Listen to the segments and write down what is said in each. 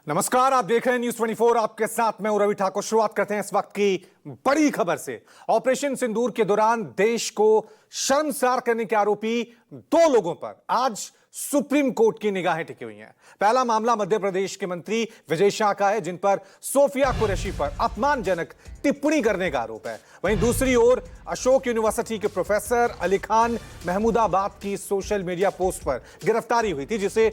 नमस्कार, आप देख रहे हैं न्यूज 24। आपके साथ मैं हूं रवि ठाकुर। शुरुआत करते हैं इस वक्त की बड़ी खबर से। ऑपरेशन सिंदूर के दौरान देश को शर्मसार करने के आरोपी दो लोगों पर आज सुप्रीम कोर्ट की निगाहें टिकी हुई हैं। पहला मामला मध्य प्रदेश के मंत्री विजय शाह का है, जिन पर सोफिया कुरैशी पर अपमानजनक टिप्पणी करने का आरोप है। वहीं दूसरी ओर अशोक यूनिवर्सिटी के प्रोफेसर अली खान महमूदाबाद की सोशल मीडिया पोस्ट पर गिरफ्तारी हुई थी, जिसे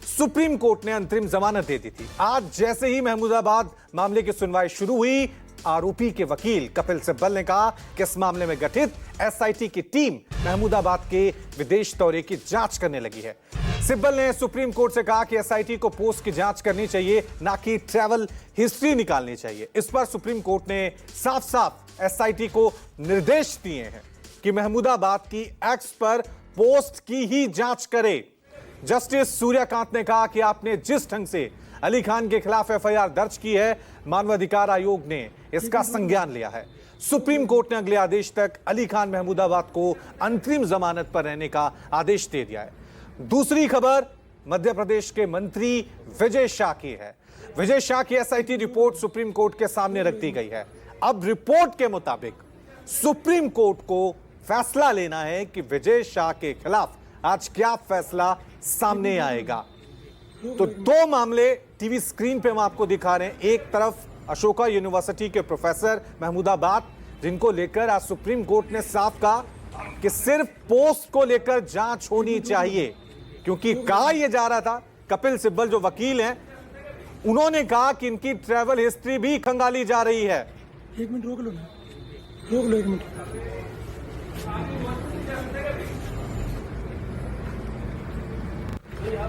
सुप्रीम कोर्ट ने अंतरिम जमानत दे दी थी। आज जैसे ही महमूदाबाद मामले की सुनवाई शुरू हुई, आरोपी के वकील कपिल सिब्बल ने कहा कि इस मामले में गठित एसआईटी की टीम महमूदाबाद के विदेश दौरे की जांच करने लगी है। सिब्बल ने सुप्रीम कोर्ट से कहा कि एसआईटी को पोस्ट की जांच करनी चाहिए, ना कि ट्रैवल हिस्ट्री निकालनी चाहिए। इस पर सुप्रीम कोर्ट ने साफ साफ एसआईटी को निर्देश दिए हैं कि महमूदाबाद की एक्स पर पोस्ट की ही जांच करे। जस्टिस सूर्यकांत ने कहा कि आपने जिस ढंग से अली खान के खिलाफ एफआईआर दर्ज की है, मानवाधिकार आयोग ने इसका संज्ञान लिया है। सुप्रीम कोर्ट ने अगले आदेश तक अली खान महमूदाबाद को अंतरिम जमानत पर रहने का आदेश दे दिया है। दूसरी खबर मध्य प्रदेश के मंत्री विजय शाह की है। विजय शाह की एसआईटी रिपोर्ट सुप्रीम कोर्ट के सामने रख दी गई है। अब रिपोर्ट के मुताबिक सुप्रीम कोर्ट को फैसला लेना है कि विजय शाह के खिलाफ आज क्या फैसला सामने आएगा। तो दो मामले टीवी स्क्रीन पे हम आपको दिखा रहे हैं। एक तरफ अशोका यूनिवर्सिटी के प्रोफेसर महमूदाबाद, जिनको लेकर आज सुप्रीम कोर्ट ने साफ कहा कि सिर्फ पोस्ट को लेकर जांच होनी चाहिए, क्योंकि कहा यह जा रहा था, कपिल सिब्बल जो वकील हैं उन्होंने कहा कि इनकी ट्रैवल हिस्ट्री भी खंगाली जा रही है। एक मिनट रोक लो ना, रोक लो एक मिनट।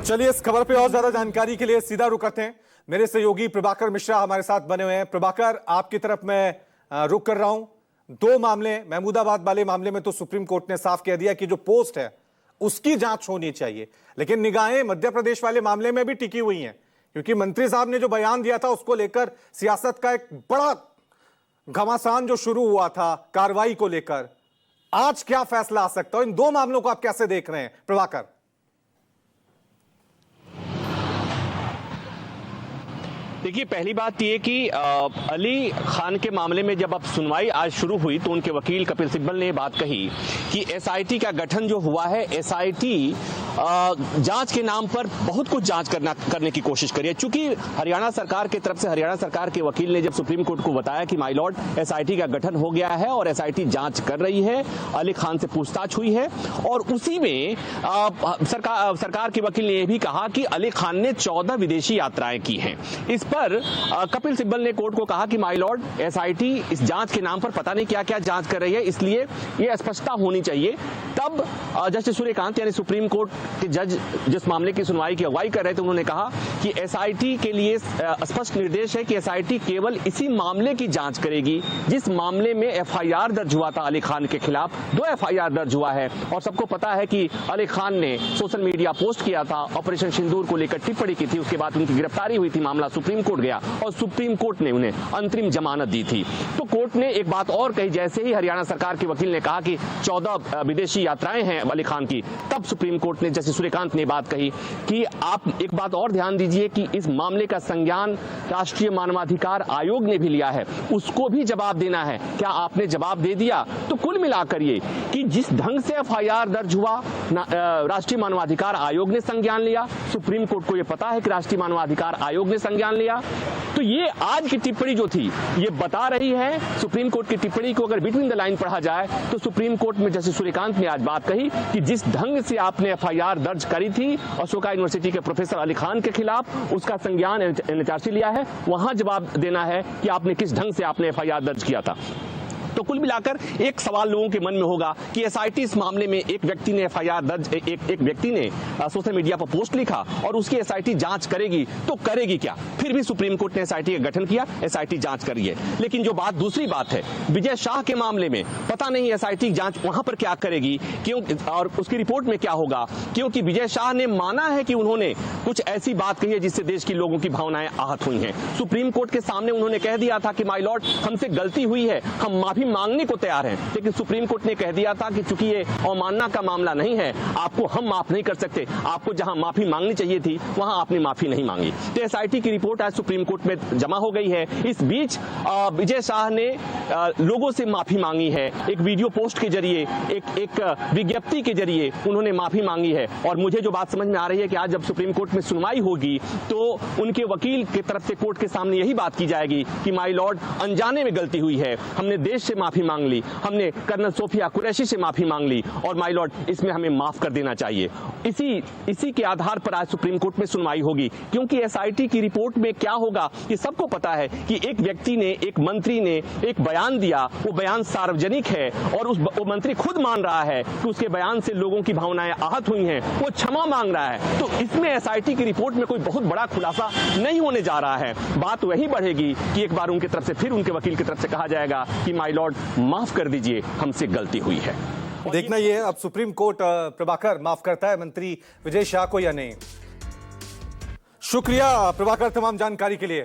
चलिए इस खबर पे और ज्यादा जानकारी के लिए सीधा रुक करते हैं। मेरे सहयोगी प्रभाकर मिश्रा हमारे साथ बने हुए हैं। प्रभाकर, आपकी तरफ मैं रुक कर रहा हूं। दो मामले, महमूदाबाद वाले मामले में तो सुप्रीम कोर्ट ने साफ कह दिया कि जो पोस्ट है उसकी जांच होनी चाहिए, लेकिन निगाहें मध्य प्रदेश वाले मामले में भी टिकी हुई हैं, क्योंकि मंत्री साहब ने जो बयान दिया था उसको लेकर सियासत का एक बड़ा घमासान जो शुरू हुआ था कार्रवाई को लेकर। आज क्या फैसला आ सकता है? इन दो मामलों को आप कैसे देख रहे हैं प्रभाकर? देखिए, पहली बात यह कि अली खान के मामले में जब अब सुनवाई आज शुरू हुई तो उनके वकील कपिल सिब्बल ने बात कही कि एसआईटी का गठन जो हुआ है, एसआईटी जांच के नाम पर बहुत कुछ जांच करने की कोशिश करी है। चूंकि हरियाणा सरकार की तरफ से हरियाणा सरकार के वकील ने जब सुप्रीम कोर्ट को बताया कि माय लॉर्ड एसआईटी का गठन हो गया है और एसआईटी जांच कर रही है, अली खान से पूछताछ हुई है, और उसी में सरकार के वकील ने यह भी कहा कि अली खान ने 14 विदेशी यात्राएं की हैं। इस पर कपिल सिब्बल ने कोर्ट को कहा कि माय लॉर्ड एसआईटी इस जांच के नाम पर पता नहीं क्या क्या जांच कर रही है, इसलिए यह स्पष्टता होनी चाहिए। तब जस्टिस सूर्यकांत यानी सुप्रीम कोर्ट के जज जिस मामले की सुनवाई की अगुवाई कर रहे थे, उन्होंने कहा कि एसआईटी के लिए स्पष्ट निर्देश है कि एसआईटी केवल इसी मामले की जांच करेगी जिस मामले में एफआईआर दर्ज हुआ था। अली खान के खिलाफ 2 एफआईआर दर्ज हुआ है और सबको पता है कि अली खान ने सोशल मीडिया पोस्ट किया था, ऑपरेशन सिंदूर को लेकर टिप्पणी की थी, उसके बाद उनकी गिरफ्तारी हुई थी, मामला सुप्रीम कोर्ट गया और सुप्रीम कोर्ट ने उन्हें अंतरिम जमानत दी थी। तो कोर्ट ने एक बात और कही, जैसे ही हरियाणा सरकार के वकील ने कहा कि 14 विदेशी यात्राएं हैं अली खान की, तब सुप्रीम कोर्ट ने जस्टिस सूर्यकांत ने बात कही कि आप एक बात और ध्यान दीजिए कि इस मामले का संज्ञान राष्ट्रीय मानवाधिकार आयोग ने भी लिया है, उसको भी जवाब देना है। क्या आपने जवाब दे दिया? तो कुल मिलाकर ये कि जिस ढंग से एफआईआर दर्ज हुआ, राष्ट्रीय मानवाधिकार आयोग ने संज्ञान लिया, सुप्रीम कोर्ट को यह पता है कि राष्ट्रीय मानवाधिकार आयोग ने संज्ञान लिया। तो ये आज की टिप्पणी जो थी ये बता रही है, सुप्रीम कोर्ट की टिप्पणी को अगर बिटवीन द लाइन पढ़ा जाए तो सुप्रीम कोर्ट में जस्टिस सूर्यकांत ने आज बात कही कि जिस ढंग से आपने एफआईआर दर्ज करी थी अशोका यूनिवर्सिटी के प्रोफेसर अली खान के खिलाफ, उसका संज्ञान एनएचआरसी लिया है, वहां जवाब देना है कि आपने किस ढंग से आपने एफआईआर दर्ज किया था। तो कुल मिलाकर एक सवाल लोगों के मन में होगा कि एसआईटी इस मामले में एक व्यक्ति ने एफआईआर दर्ज, एक व्यक्ति ने सोशल मीडिया पर पोस्ट लिखा और उसकी एसआईटी जांच करेगी, तो करेगी क्या? फिर भी सुप्रीम कोर्ट ने एसआईटी का गठन किया, एसआईटी जांच कर रही है। लेकिन जो बात दूसरी बात है, विजय शाह के मामले में पता नहीं एसआईटी जांच वहां पर क्या करेगी, क्यों और उसकी रिपोर्ट में क्या होगा, क्योंकि विजय शाह ने माना है कि उन्होंने कुछ ऐसी बात कही है जिससे देश के लोगों की भावनाएं आहत हुई हैं। सुप्रीम कोर्ट के सामने उन्होंने कह दिया था कि माय लॉर्ड हमसे गलती हुई है, हम माफी मांगने को तैयार हैं, लेकिन सुप्रीम कोर्ट ने कह दिया था कि चूंकि ये अवमानना का मामला नहीं है, आपको हम माफ नहीं कर सकते। आपको जहां माफी मांगनी चाहिए थी वहां आपने माफी नहीं मांगी। तो एसआईटी की रिपोर्ट आज सुप्रीम कोर्ट में जमा हो गई है। इस बीच विजय शाह ने लोगों से माफी मांगी है, एक वीडियो पोस्ट के जरिए, एक विज्ञप्ति के जरिए उन्होंने माफी मांगी है। और मुझे जो बात समझ में आ रही है कि आज जब सुप्रीम कोर्ट में सुनवाई होगी तो उनके वकील की तरफ से कोर्ट के सामने यही बात की जाएगी कि माय लॉर्ड, अनजाने में गलती हुई है, हमने देश से माफी मांग ली, हमने कर्नल सोफिया कुरैशी से माफी मांग ली और माय लॉर्ड इसमें हमें माफ कर देना चाहिए। इसी के आधार पर आज सुप्रीम कोर्ट में सुनवाई होगी, क्योंकि एसआईटी की रिपोर्ट में क्या होगा ये सबको पता है कि एक व्यक्ति ने, एक मंत्री ने एक बयान दिया, वो बयान सार्वजनिक है और वो मंत्री खुद मान रहा है कि उसके बयान से लोगों की भावनाएं आहत हुई हैं, वो क्षमा मांग रहा है। तो इसमें एसआईटी की रिपोर्ट में कोई बहुत बड़ा खुलासा नहीं होने जा रहा है। बात वही बढ़ेगी कि एक बार उनकी तरफ से, फिर उनके वकील की तरफ से कहा जाएगा कि माय लॉर्ड माफ कर दीजिए, हमसे गलती हुई है। देखना ये अब सुप्रीम कोर्ट प्रभाकर माफ करता है मंत्री विजय शाह को या नहीं। शुक्रिया प्रभाकर तमाम जानकारी के लिए।